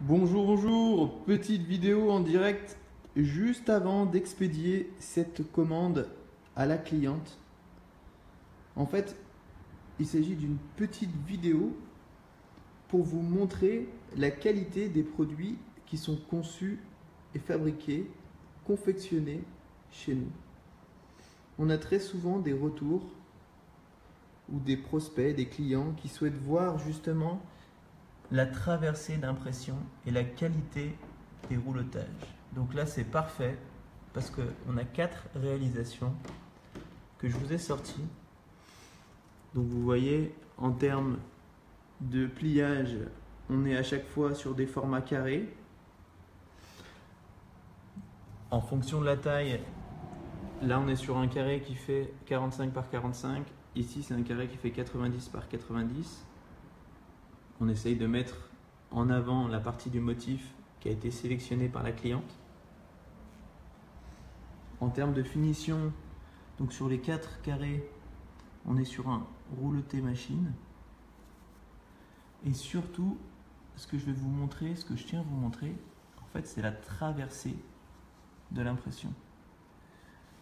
Bonjour, bonjour, petite vidéo en direct juste avant d'expédier cette commande à la cliente. En fait, il s'agit d'une petite vidéo pour vous montrer la qualité des produits qui sont conçus et fabriqués, confectionnés chez nous. On a très souvent des retours ou des prospects, des clients qui souhaitent voir justement la traversée d'impression et la qualité des roulottages. Donc là c'est parfait parce qu'on a 4 réalisations que je vous ai sorties. Donc vous voyez, en termes de pliage, on est à chaque fois sur des formats carrés. En fonction de la taille, là on est sur un carré qui fait 45 par 45. Ici c'est un carré qui fait 90 par 90. On essaye de mettre en avant la partie du motif qui a été sélectionnée par la cliente. En termes de finition, donc sur les 4 carrés, on est sur un rouleté machine. Et surtout, ce que je vais vous montrer, ce que je tiens à vous montrer, en fait, c'est la traversée de l'impression.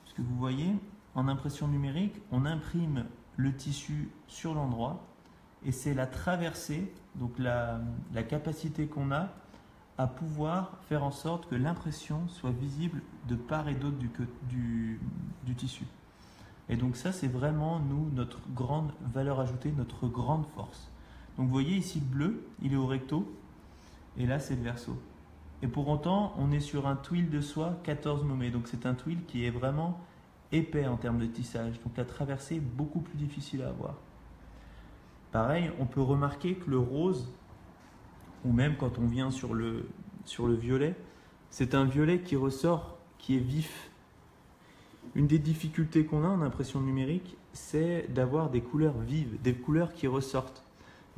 Parce que vous voyez, en impression numérique, on imprime le tissu sur l'endroit. Et c'est la traversée, donc la capacité qu'on a à pouvoir faire en sorte que l'impression soit visible de part et d'autre du tissu. Et donc ça, c'est vraiment, nous, notre grande valeur ajoutée, notre grande force. Donc vous voyez ici le bleu, il est au recto, et là c'est le verso. Et pour autant, on est sur un twill de soie 14 nommé. Donc c'est un twill qui est vraiment épais en termes de tissage. Donc la traversée est beaucoup plus difficile à avoir. Pareil, on peut remarquer que le rose, ou même quand on vient sur le violet, c'est un violet qui ressort, qui est vif. Une des difficultés qu'on a en impression numérique, c'est d'avoir des couleurs vives, des couleurs qui ressortent.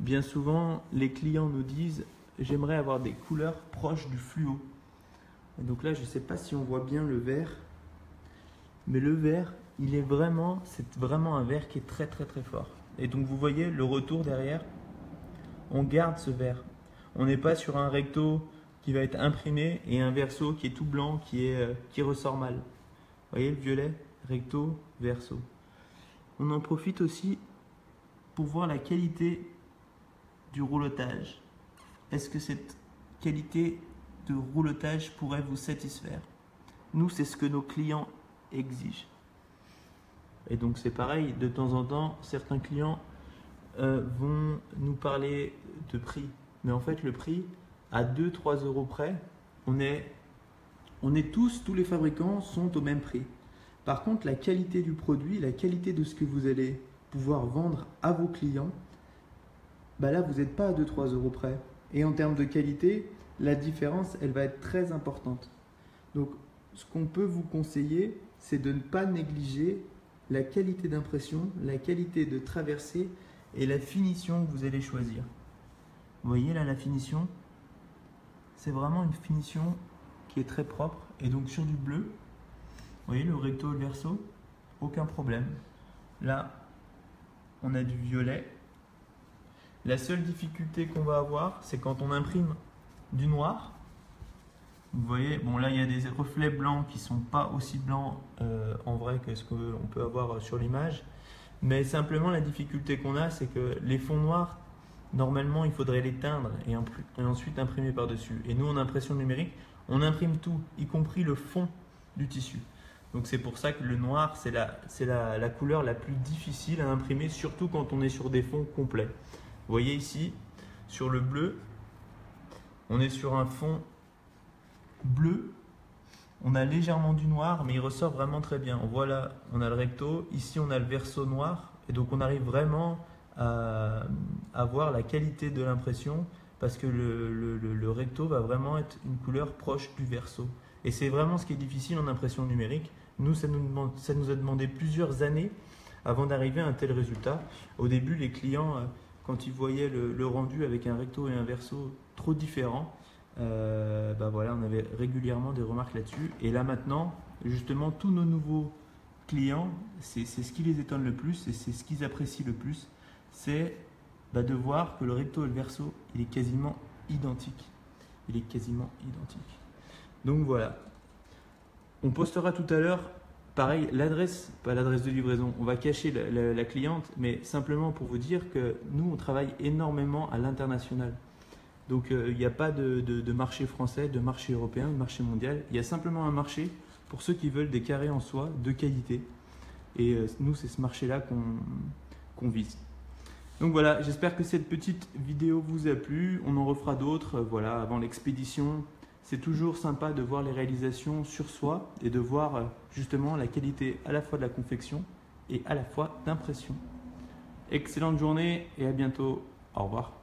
Bien souvent, les clients nous disent « j'aimerais avoir des couleurs proches du fluo ». Et donc là, je ne sais pas si on voit bien le vert, mais le vert, c'est vraiment un vert qui est très très très fort. Et donc vous voyez le retour derrière, on garde ce vert. On n'est pas sur un recto qui va être imprimé et un verso qui est tout blanc, qui ressort mal. Vous voyez le violet, recto, verso. On en profite aussi pour voir la qualité du roulotage. Est-ce que cette qualité de roulotage pourrait vous satisfaire? Nous, c'est ce que nos clients exigent. Et donc c'est pareil, de temps en temps, certains clients vont nous parler de prix. Mais en fait, le prix, à 2-3 euros près, tous les fabricants sont au même prix. Par contre, la qualité du produit, la qualité de ce que vous allez pouvoir vendre à vos clients, bah là, vous n'êtes pas à 2-3 euros près. Et en termes de qualité, la différence, elle va être très importante. Donc, ce qu'on peut vous conseiller, c'est de ne pas négliger la qualité d'impression, la qualité de traversée et la finition que vous allez choisir. Vous voyez là la finition, c'est vraiment une finition qui est très propre. Et donc sur du bleu, vous voyez le recto et le verso, aucun problème. Là, on a du violet. La seule difficulté qu'on va avoir, c'est quand on imprime du noir. Vous voyez, bon là il y a des reflets blancs qui ne sont pas aussi blancs en vrai que ce qu'on peut avoir sur l'image. Mais simplement la difficulté qu'on a, c'est que les fonds noirs, normalement il faudrait les teindre et ensuite imprimer par-dessus. Et nous en impression numérique, on imprime tout, y compris le fond du tissu. Donc c'est pour ça que le noir, c'est la couleur la plus difficile à imprimer, surtout quand on est sur des fonds complets. Vous voyez ici, sur le bleu, on est sur un fond bleu, on a légèrement du noir, mais il ressort vraiment très bien. On voit là, on a le recto, ici on a le verso noir, et donc on arrive vraiment à voir la qualité de l'impression, parce que le recto va vraiment être une couleur proche du verso. Et c'est vraiment ce qui est difficile en impression numérique. Nous, ça nous a demandé plusieurs années avant d'arriver à un tel résultat. Au début, les clients, quand ils voyaient le rendu avec un recto et un verso trop différents, voilà, on avait régulièrement des remarques là-dessus. Et là maintenant, justement, tous nos nouveaux clients, c'est ce qui les étonne le plus et c'est ce qu'ils apprécient le plus, c'est de voir que le recto et le verso, il est quasiment identique. il est quasiment identique. Donc voilà. On postera tout à l'heure, pareil, l'adresse, pas l'adresse de livraison. On va cacher la cliente, mais simplement pour vous dire que nous, on travaille énormément à l'international. Donc il n'y a pas de marché français, de marché européen, de marché mondial. Il y a simplement un marché pour ceux qui veulent des carrés en soie de qualité. Et nous, c'est ce marché-là qu'on vise. Donc voilà, j'espère que cette petite vidéo vous a plu. On en refera d'autres, voilà, avant l'expédition. C'est toujours sympa de voir les réalisations sur soi et de voir justement la qualité à la fois de la confection et à la fois d'impression. Excellente journée et à bientôt. Au revoir.